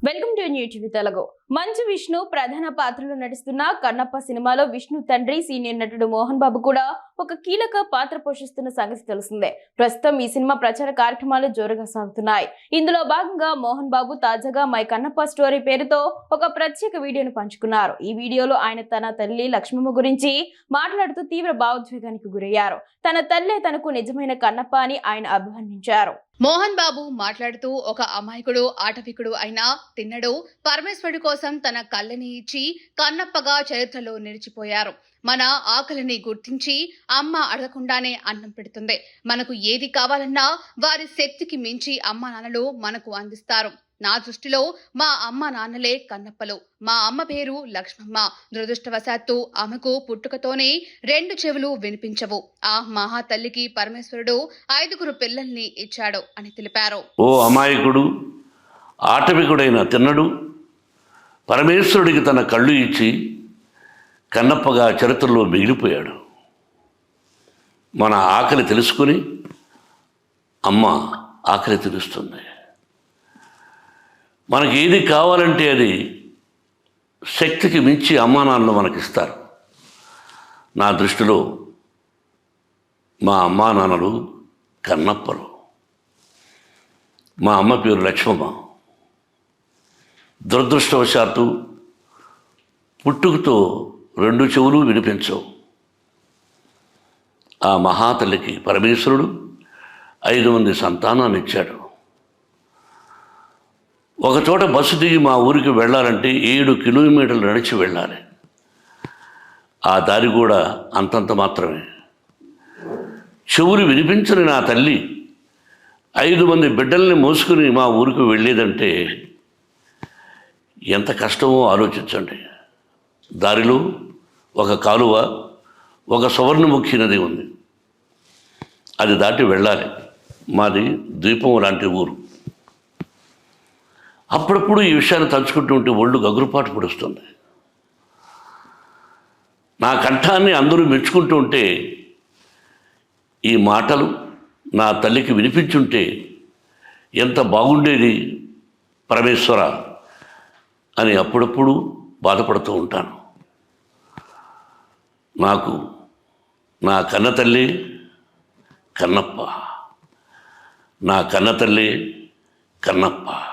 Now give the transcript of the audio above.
Welcome to new TV Telugu. Manchu Vishnu ప్రధాన పాత్రలో నటిస్తున్న కన్నప్ప సినిమాలో విష్ణు తండ్రి సీనియర్ నటుడు మోహన్ బాబు కూడా ఒక కీలక పాత్ర పోషిస్తున్న సంగతి తెలిసిందే. ప్రస్తుతం ఈ సినిమా ప్రచార కార్యక్రమాలు జోరుగా సాగుతున్నాయి. ఇందులో భాగంగా మోహన్ బాబు తాజాగా మై కన్నప్ప స్టోరీ పేరుతో ఒక ప్రత్యేక వీడియోను పంచుకున్నారు. ఈ వీడియోలో ఆయన తన తల్లి లక్ష్మమ్మ గురించి మాట్లాడుతూ తీవ్ర భావోద్వేగానికి గురయ్యారు. తన తల్లే తనకు నిజమైన కన్నప్ప అని ఆయన అభివర్ణించారు. మోహన్ బాబు మాట్లాడుతూ ఒక అమాయకుడు ఆటవికుడు అయినా తిన్నడు పరమేశ్వరుడి కోసం తన కళ్ళని ఇచ్చి కన్నప్పగా చరిత్రలో నిలిచిపోయారు. మన ఆకలిని గుర్తించి అమ్మ అడగకుండానే అన్నం పెడుతుంది. మనకు ఏది కావాలన్నా వారి శక్తికి మించి అమ్మ నాన్నలు మనకు అందిస్తారు. నా దృష్టిలో మా అమ్మ నాన్నలే కన్నప్పలు. మా అమ్మ పేరు లక్ష్మమ్మ. దురదృష్టవశాత్తు ఆమెకు పుట్టుకతోనే 2 చెవులు వినిపించవు. ఆ మహా తల్లికి పరమేశ్వరుడు 5 పిల్లల్ని ఇచ్చాడు అని తెలిపారు. ఓ అమాయకుడు ఆటవికుడైన తిన్నడు పరమేశ్వరుడికి తన కళ్ళు ఇచ్చి కన్నప్పగా చరిత్రలో మిగిలిపోయాడు. మన ఆకలి తెలుసుకుని అమ్మ ఆకలి తీరుస్తుంది. మనకి ఏది కావాలంటే అది శక్తికి మించి అమ్మా నాన్నలు మనకిస్తారు. నా దృష్టిలో మా అమ్మా నాన్నలు కన్నప్పలు. మా అమ్మ పేరు లక్ష్మమ్మ. దురదృష్టవశాత్తు పుట్టుకతో 2 చెవులు వినిపించవు. ఆ మహాతల్లికి పరమేశ్వరుడు 5 మంది సంతానాన్ని ఇచ్చాడు. ఒకచోట బస్సు దిగి మా ఊరికి వెళ్ళాలంటే 7 కిలోమీటర్లు నడిచి వెళ్ళాలి. ఆ దారి కూడా అంతంత మాత్రమే. చెవులు వినిపించని నా తల్లి 5 మంది బిడ్డల్ని మోసుకుని మా ఊరికి వెళ్ళేదంటే ఎంత కష్టమో ఆలోచించండి. దారిలో ఒక కాలువ, ఒక సువర్ణముఖి నది ఉంది. అది దాటి వెళ్ళాలి. మాది ద్వీపం లాంటి ఊరు. అప్పుడప్పుడు ఈ విషయాన్ని తలుచుకుంటూ ఉంటే ఒళ్ళు గగురుపాటు పొడుస్తుంది. నా కంఠాన్ని అందరూ మెచ్చుకుంటూ ఉంటే ఈ మాటలు నా తల్లికి వినిపించుంటే ఎంత బాగుండేది పరమేశ్వర అని అప్పుడప్పుడు బాధపడుతూ ఉంటాను. నాకు నా కన్నతల్లి కన్నప్ప. నా కన్నతల్లి కన్నప్ప.